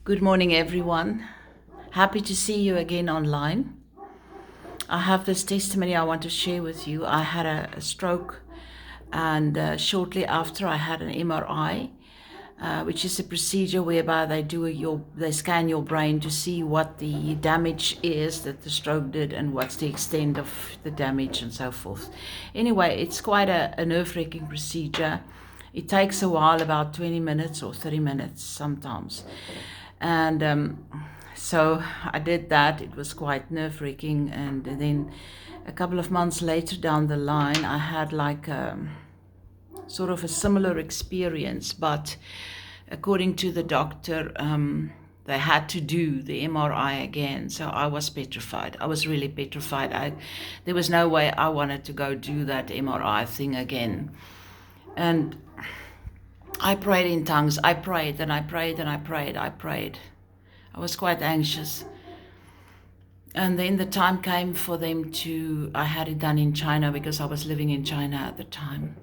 Good morning, everyone. Happy to see you again online. I have this testimony I want to share with you. I had a stroke, and shortly after, I had an MRI, which is a procedure whereby they scan your brain to see what the damage is that the stroke did and what's the extent of the damage and so forth. Anyway, it's quite a nerve-wracking procedure. It takes a while, about 20 minutes or 30 minutes sometimes. And so I did that. It was quite nerve-wracking. And then a couple of months later down the line, I had like sort of a similar experience, but according to the doctor, they had to do the MRI again. So I was petrified. I was really petrified. There was no way I wanted to go do that MRI thing again. And I prayed in tongues. I prayed and I prayed and I prayed. I was quite anxious. And then the time came for them I had it done in China because I was living in China at the time.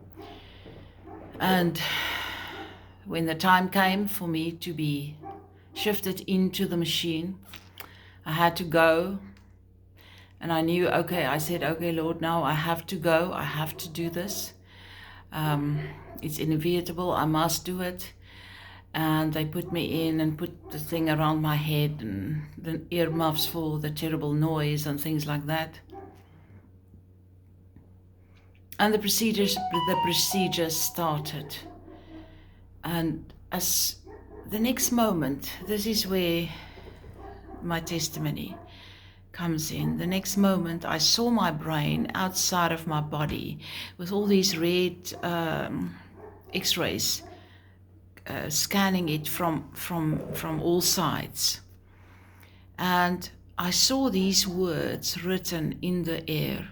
And when the time came for me to be shifted into the machine, I had to go. And I knew, I said, okay, Lord, now I have to go. I have to do this. It's inevitable. I must do it. And they put me in and put the thing around my head and the earmuffs for the terrible noise and things like that. And the procedure started. And as the next moment, this is where my testimony comes in. The next moment, I saw my brain outside of my body with all these red X-rays scanning it from all sides. And I saw these words written in the air: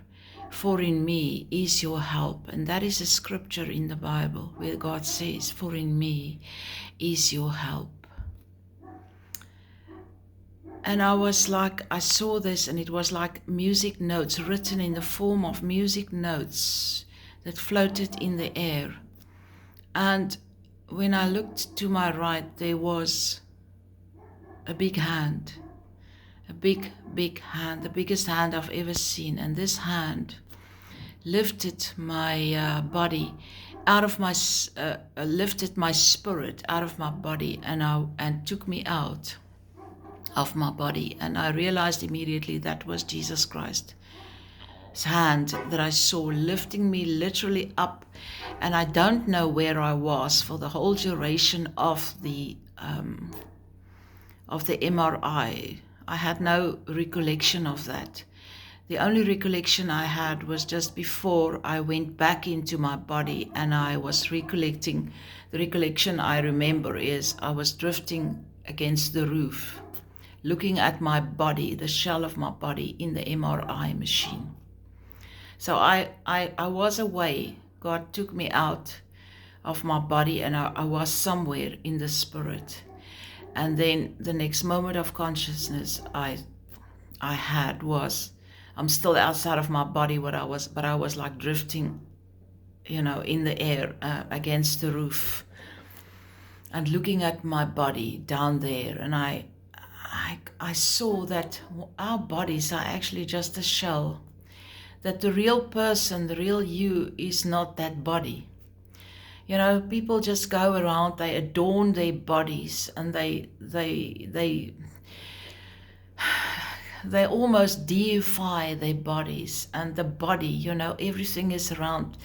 "For in me is your help." And that is a scripture in the Bible where God says, "For in me is your help." And I saw this, and it was like music notes written in the form of music notes that floated in the air. And when I looked to my right, there was a big hand, a big hand, the biggest hand I've ever seen. And this hand lifted my body out of lifted my spirit out of my body and took me out of my body. And I realized immediately that was Jesus Christ's hand that I saw lifting me literally up. And I don't know where I was for the whole duration of the MRI. I had no recollection of that. The only recollection I had was just before I went back into my body, and I was recollecting. The recollection I remember is I was drifting against the roof, looking at my body, the shell of my body in the MRI machine. So I was away. God took me out of my body, and I was somewhere in the spirit. And then the next moment of consciousness I had was, I'm still outside of my body, but I was like drifting, in the air against the roof, and looking at my body down there. And I saw that our bodies are actually just a shell, that the real person, the real you, is not that body. People just go around, they adorn their bodies, and they almost deify their bodies. And the body, everything is around,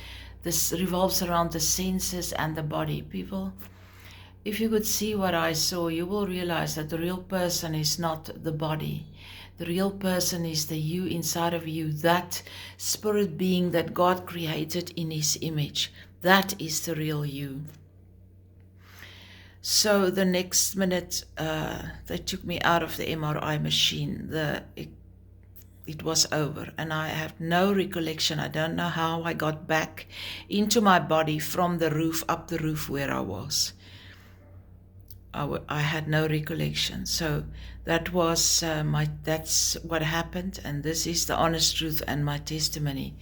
this revolves around the senses and the body. People, if you could see what I saw, you will realize that the real person is not the body. The real person is the you inside of you, that spirit being that God created in His image. That is the real you. So the next minute, they took me out of the MRI machine. It was over, and I have no recollection. I don't know how I got back into my body from the roof, up the roof where I was. I had no recollection. So that was that's what happened, and this is the honest truth and my testimony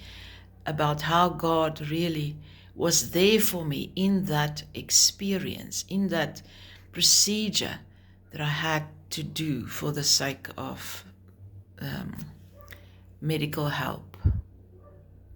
about how God really was there for me in that experience, in that procedure that I had to do for the sake of medical help.